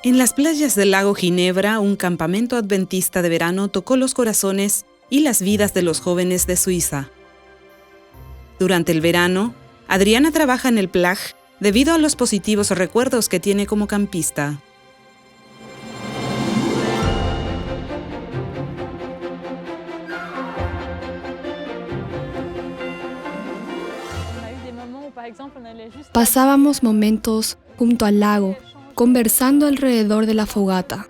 En las playas del lago Ginebra, un campamento adventista de verano tocó los corazones y las vidas de los jóvenes de Suiza. Durante el verano, Adriana trabaja en el Plag debido a los positivos recuerdos que tiene como campista. Pasábamos momentos junto al lago, conversando alrededor de la fogata.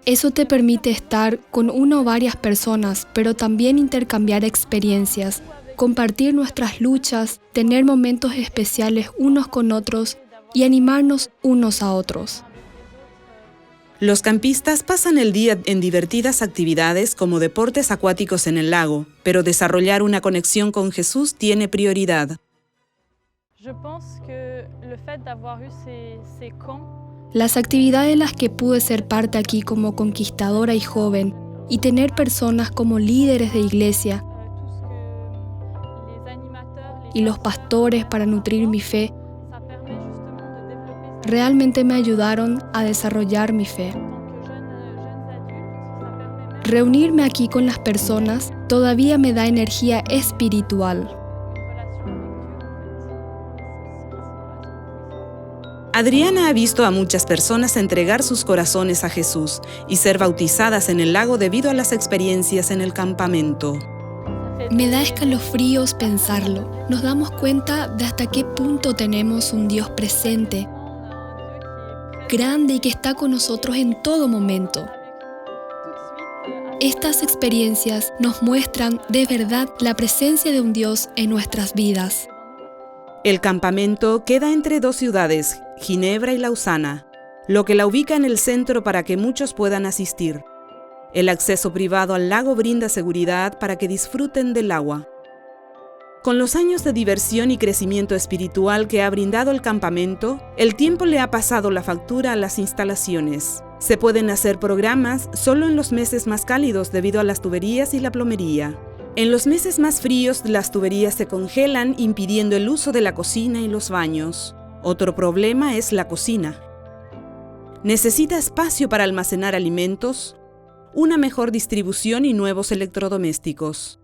Eso te permite estar con una o varias personas, pero también intercambiar experiencias, compartir nuestras luchas, tener momentos especiales unos con otros y animarnos unos a otros. Los campistas pasan el día en divertidas actividades como deportes acuáticos en el lago, pero desarrollar una conexión con Jesús tiene prioridad. Las actividades en las que pude ser parte aquí como conquistadora y joven y tener personas como líderes de iglesia y los pastores para nutrir mi fe, realmente me ayudaron a desarrollar mi fe. Reunirme aquí con las personas todavía me da energía espiritual. Adriana ha visto a muchas personas entregar sus corazones a Jesús y ser bautizadas en el lago debido a las experiencias en el campamento. Me da escalofríos pensarlo. Nos damos cuenta de hasta qué punto tenemos un Dios presente, grande y que está con nosotros en todo momento. Estas experiencias nos muestran de verdad la presencia de un Dios en nuestras vidas. El campamento queda entre dos ciudades, Ginebra y Lausana, lo que la ubica en el centro para que muchos puedan asistir. El acceso privado al lago brinda seguridad para que disfruten del agua. Con los años de diversión y crecimiento espiritual que ha brindado el campamento, el tiempo le ha pasado la factura a las instalaciones. Se pueden hacer programas solo en los meses más cálidos debido a las tuberías y la plomería. En los meses más fríos, las tuberías se congelan, impidiendo el uso de la cocina y los baños. Otro problema es la cocina. Necesita espacio para almacenar alimentos, una mejor distribución y nuevos electrodomésticos.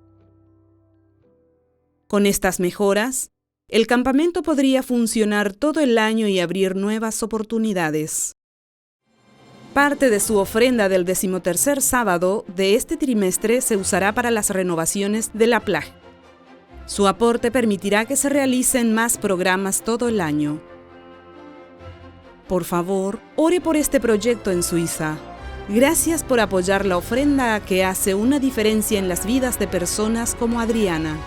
Con estas mejoras, el campamento podría funcionar todo el año y abrir nuevas oportunidades. Parte de su ofrenda del 13º sábado de este trimestre se usará para las renovaciones de la Plag. Su aporte permitirá que se realicen más programas todo el año. Por favor, ore por este proyecto en Suiza. Gracias por apoyar la ofrenda que hace una diferencia en las vidas de personas como Adriana.